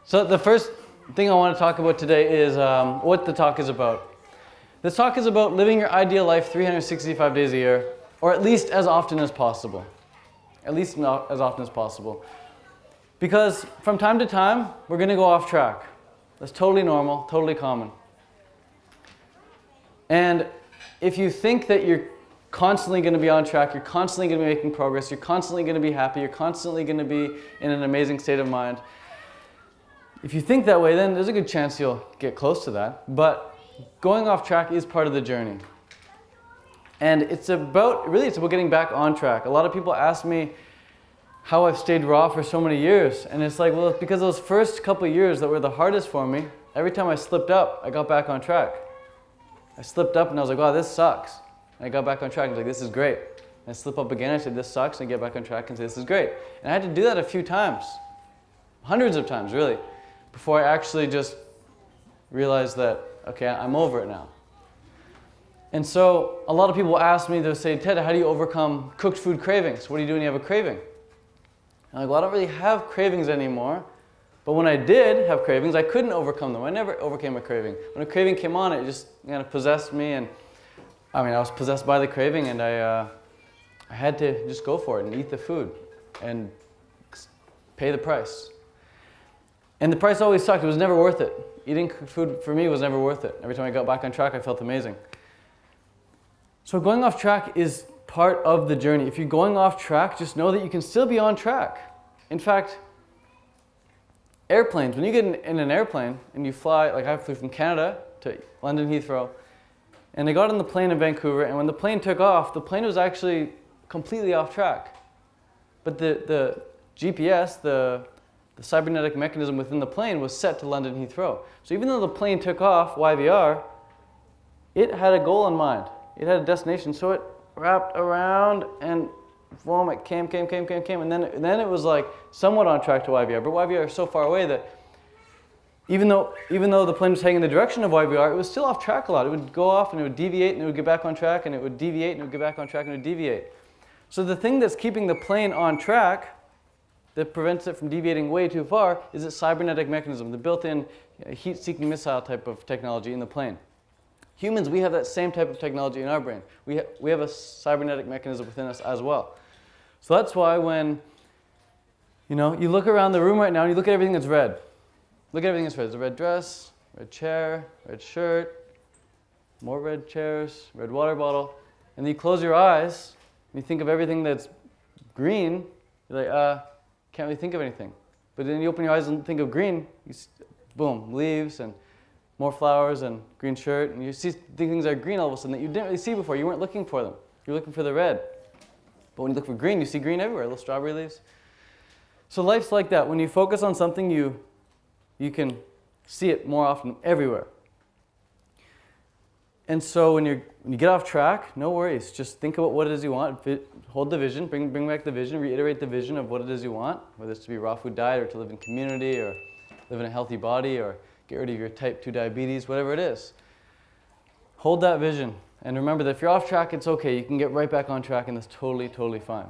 So the first thing I want to talk about today is what the talk is about. This talk is about living your ideal life 365 days a year, or at least as often as possible. At least not as often as possible. Because from time to time, we're going to go off track. That's totally normal, totally common. And if you think that you're constantly going to be on track, you're constantly going to be making progress, you're constantly going to be happy, you're constantly going to be in an amazing state of mind, if you think that way, then there's a good chance you'll get close to that. But going off track is part of the journey. And it's about getting back on track. A lot of people ask me how I've stayed raw for so many years. And it's like, well, it's because those first couple of years that were the hardest for me, every time I slipped up, I got back on track. I slipped up and I was like, wow, this sucks. And I got back on track and I was like, this is great. And I slip up again, I said, this sucks, and I get back on track and say, this is great. And I had to do that a few times. Hundreds of times, really, before I actually just realized that, okay, I'm over it now. And so a lot of people ask me, they'll say, Ted, how do you overcome cooked food cravings? What do you do when you have a craving? I'm like, well, I don't really have cravings anymore. But when I did have cravings, I couldn't overcome them. I never overcame a craving. When a craving came on, it just kind of possessed me. And I was possessed by the craving, and I had to just go for it and eat the food and pay the price. And the price always sucked. It was never worth it. Eating food for me was never worth it. Every time I got back on track, I felt amazing. So going off track is part of the journey. If you're going off track, just know that you can still be on track. In fact, airplanes, when you get in an airplane and you fly, like I flew from Canada to London Heathrow, and I got on the plane in Vancouver, and when the plane took off, the plane was actually completely off track. But the GPS, the cybernetic mechanism within the plane was set to London Heathrow. So even though the plane took off, YVR, it had a goal in mind. It had a destination, so it wrapped around and boom, it came, and then it was like somewhat on track to YVR. But YVR is so far away that even though the plane was heading in the direction of YVR, it was still off track a lot. It would go off and it would deviate and it would get back on track, and it would deviate and it would get back on track and it would deviate. So the thing that's keeping the plane on track, that prevents it from deviating way too far, is its cybernetic mechanism, the built-in heat-seeking missile type of technology in the plane. Humans, we have that same type of technology in our brain. We have a cybernetic mechanism within us as well. So that's why when you look around the room right now and you look at everything that's red. Look at everything that's red. There's a red dress, red chair, red shirt, more red chairs, red water bottle. And then you close your eyes and you think of everything that's green. You're like, can't really think of anything. But then you open your eyes and think of green, boom, leaves and more flowers and green shirt, and you see things that are green all of a sudden that you didn't really see before. You weren't looking for them. You were looking for the red. But when you look for green, you see green everywhere, little strawberry leaves. So life's like that. When you focus on something, you can see it more often everywhere. And so when you get off track, no worries. Just think about what it is you want. Hold the vision, bring back the vision, reiterate the vision of what it is you want, whether it's to be a raw food diet or to live in community or live in a healthy body or get rid of your type 2 diabetes, whatever it is. Hold that vision. And remember that if you're off track, it's okay. You can get right back on track, and that's totally, totally fine.